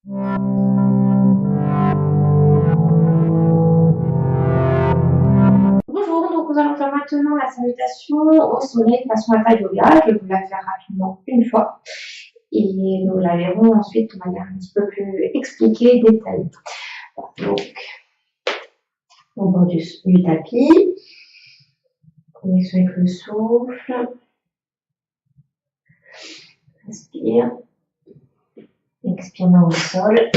Bonjour, donc nous allons faire maintenant la salutation au soleil façon Hatha Yoga. Je vais vous la faire rapidement une fois et nous la verrons ensuite de manière un petit peu plus expliquée et détaillée. Donc, au bord du tapis, connexion avec le souffle, inspire, expire main au sol,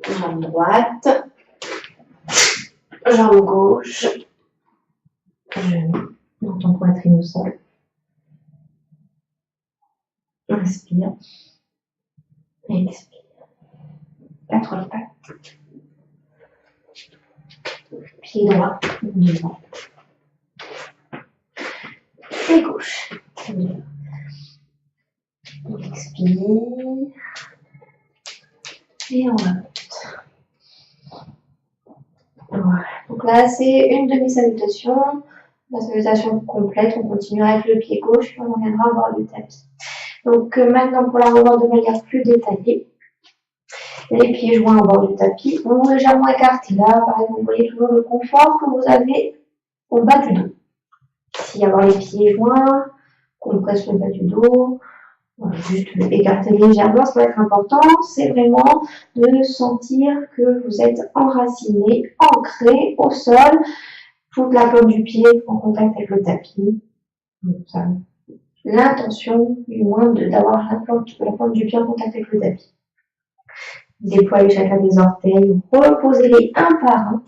jambe droite, jambe gauche, genou dans ton poitrine au sol. Inspire, expire. Quatre pattes. Pied droit, devant. Et gauche. On expire. Et on remonte. Voilà. Donc là, c'est une demi-salutation. La salutation complète, on continuera avec le pied gauche, puis on reviendra au bord du tapis. Donc maintenant, pour la revoir de manière plus détaillée, les pieds joints au bord du tapis, on est légèrement écartés. Là, par exemple, vous voyez toujours le confort que vous avez au bas du dos. Si avoir les pieds joints, compresse le bas du dos, juste écarter légèrement, ça va être important. C'est vraiment de sentir que vous êtes enraciné, ancré au sol, toute la plante du pied en contact avec le tapis. L'intention, du moins, d'avoir la plante du pied en contact avec le tapis. Déployez chacun des orteils, reposez-les un par un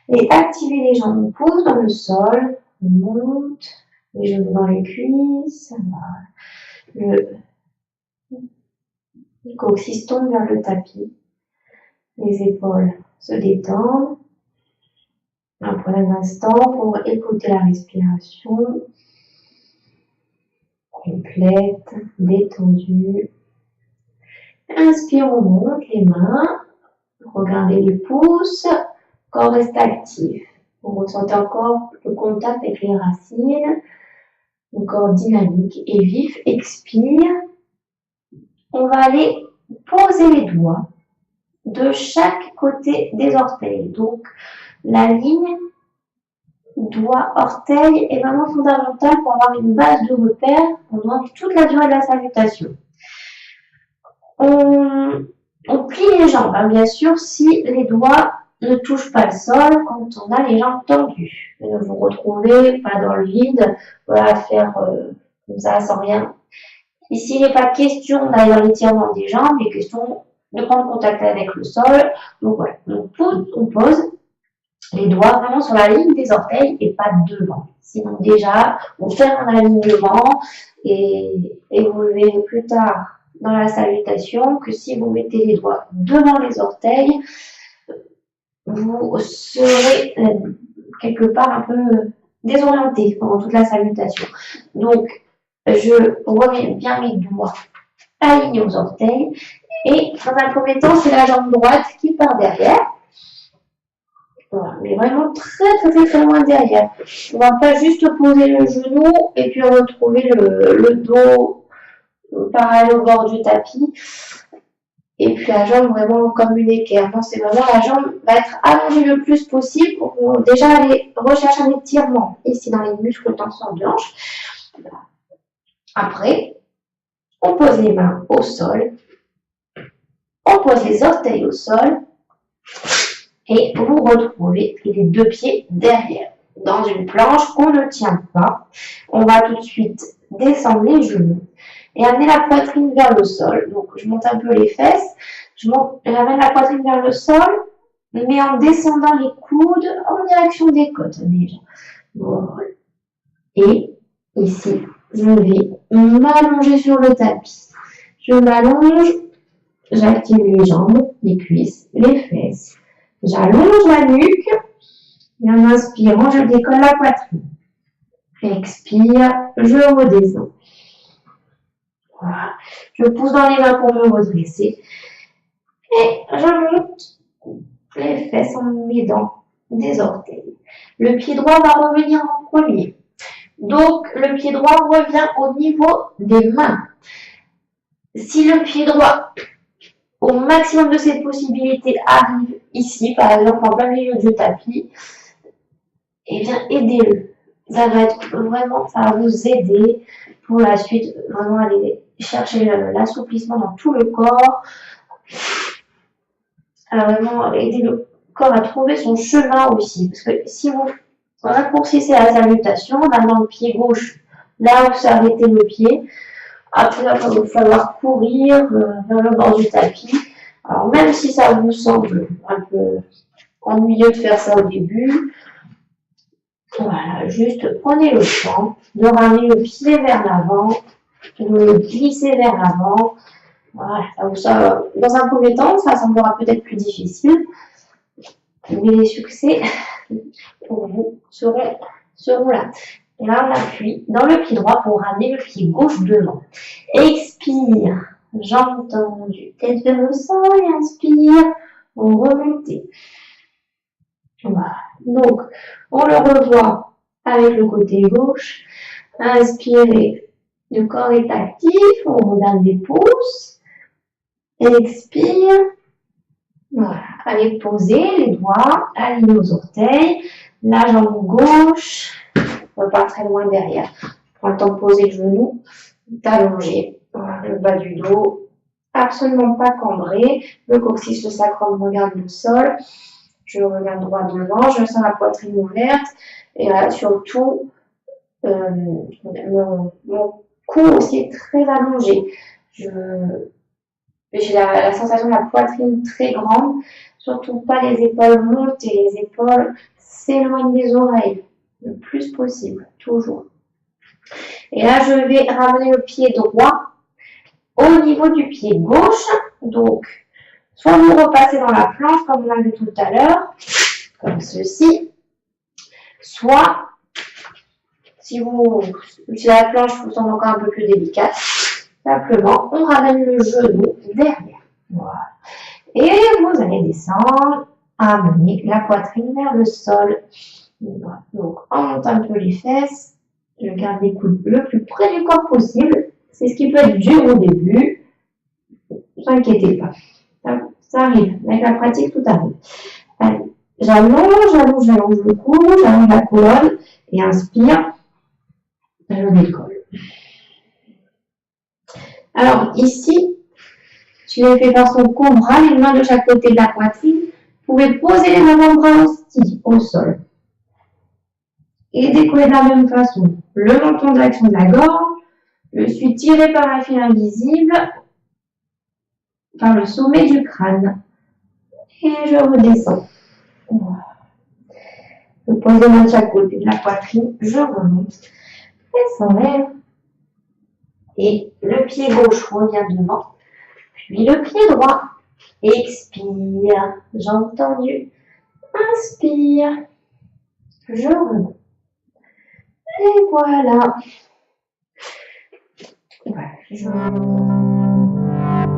et activez les jambes. On pousse dans le sol, on monte, les genoux dans les cuisses, le coccyx tombe vers le tapis, les épaules se détendent. Prenez un instant pour écouter la respiration complète, détendue. Inspire, on monte les mains, regardez les pouces, corps reste actif. Vous ressentez encore le contact avec les racines, le corps dynamique et vif. Expire. On va aller poser les doigts de chaque côté des orteils. Donc, la ligne doigt-orteil est vraiment fondamentale pour avoir une base de repère pendant toute la durée de la salutation. On plie les jambes, hein, bien sûr, si les doigts ne touchent pas le sol quand on a les jambes tendues. Et vous retrouvez pas dans le vide, voilà, faire comme ça sans rien. Ici, il n'est pas question d'aller dans l'étirement des jambes, il est question de prendre contact avec le sol. Donc voilà, on pose les doigts vraiment sur la ligne des orteils et pas devant. Sinon déjà, on fait un alignement et vous verrez plus tard dans la salutation que si vous mettez les doigts devant les orteils, vous serez quelque part un peu désorienté pendant toute la salutation. Donc, je remets bien mes doigts alignés aux orteils et dans un premier temps, c'est la jambe droite qui part derrière. Voilà, mais vraiment très loin derrière. On ne va pas juste poser le genou et puis retrouver le dos parallèle au bord du tapis. Et puis la jambe vraiment comme une équerre. Non, c'est vraiment la jambe va être allongée le plus possible pour déjà aller rechercher un étirement ici dans les muscles tenseurs de hanche. Après, on pose les mains au sol. On pose les orteils au sol. Et vous retrouvez les deux pieds derrière. Dans une planche qu'on ne tient pas, on va tout de suite descendre les genoux et amener la poitrine vers le sol. Donc je monte un peu les fesses, j'amène la poitrine vers le sol, mais en descendant les coudes en direction des côtes déjà. Voilà. Et ici, je vais m'allonger sur le tapis. Je m'allonge, j'active les jambes, les cuisses, les fesses. J'allonge la nuque et en inspirant, je décolle la poitrine. Expire, je redescends. Voilà. Je pousse dans les mains pour me redresser. Et je monte les fesses en m'aidant des orteils. Le pied droit va revenir en premier. Donc, le pied droit revient au niveau des mains. Si le pied droit au maximum de ses possibilités arrive ici, par exemple en plein milieu du tapis, et bien aidez-le. Ça va être vraiment, ça va vous aider pour la suite, vraiment aller chercher l'assouplissement dans tout le corps, vraiment aider le corps à trouver son chemin aussi. Parce que si vous raccourcissez la salutation, maintenant le pied gauche, là où s'arrêtez le pied, après il va vous falloir courir vers le bord du tapis. Alors même si ça vous semble un peu ennuyeux de faire ça au début, voilà, juste prenez le temps de ramener le pied vers l'avant, de le glisser vers l'avant. Voilà, ça, dans un premier temps, ça semblera peut-être plus difficile, mais les succès pour vous seront là. Et là, on appuie dans le pied droit pour ramener le pied gauche devant. Expire, jambes tendues, tête vers le sol, et inspire, remontez. Voilà. Donc, on le revoit avec le côté gauche. Inspirez, le corps est actif, on regarde les pouces. Expire. Voilà. Allez poser les doigts, alignés aux orteils. La jambe gauche, pas très loin derrière. Prends le temps de poser le genou, d'allonger le bas du dos. Absolument pas cambré. Le coccyx, le sacrum regarde le sol. Je regarde droit devant, je sens la poitrine ouverte. Et là, surtout, mon cou aussi est très allongé. J'ai la sensation de la poitrine très grande, surtout pas les épaules montent et les épaules s'éloignent des oreilles le plus possible, toujours. Et là, je vais ramener le pied droit au niveau du pied gauche. Donc, soit vous repassez dans la planche comme on a vu tout à l'heure, comme ceci, soit si la planche vous semble encore un peu plus délicate, simplement on ramène le genou derrière. Voilà. Et vous allez descendre, amener la poitrine vers le sol. Voilà. Donc on monte un peu les fesses, je garde les coudes le plus près du corps possible. C'est ce qui peut être dur au début. Ne vous inquiétez pas. Ça arrive. Avec la pratique, tout arrive. Allez. J'allonge le cou, j'allonge la colonne et inspire. Je décolle. Alors ici, je l'ai fait façon cobra, les mains de chaque côté de la poitrine. Vous pouvez poser les avant-bras aussi au sol. Et décoller de la même façon. Le menton de l'action de la gorge. Je suis tiré par un fil invisible par le sommet du crâne. Et je redescends. Je pose les mains de chaque côté de la poitrine. Je remonte. Et s'enlève. Et le pied gauche revient devant. Puis le pied droit. Expire. Jambes tendues. Inspire. Je remonte. Et voilà. Voilà. Je remonte.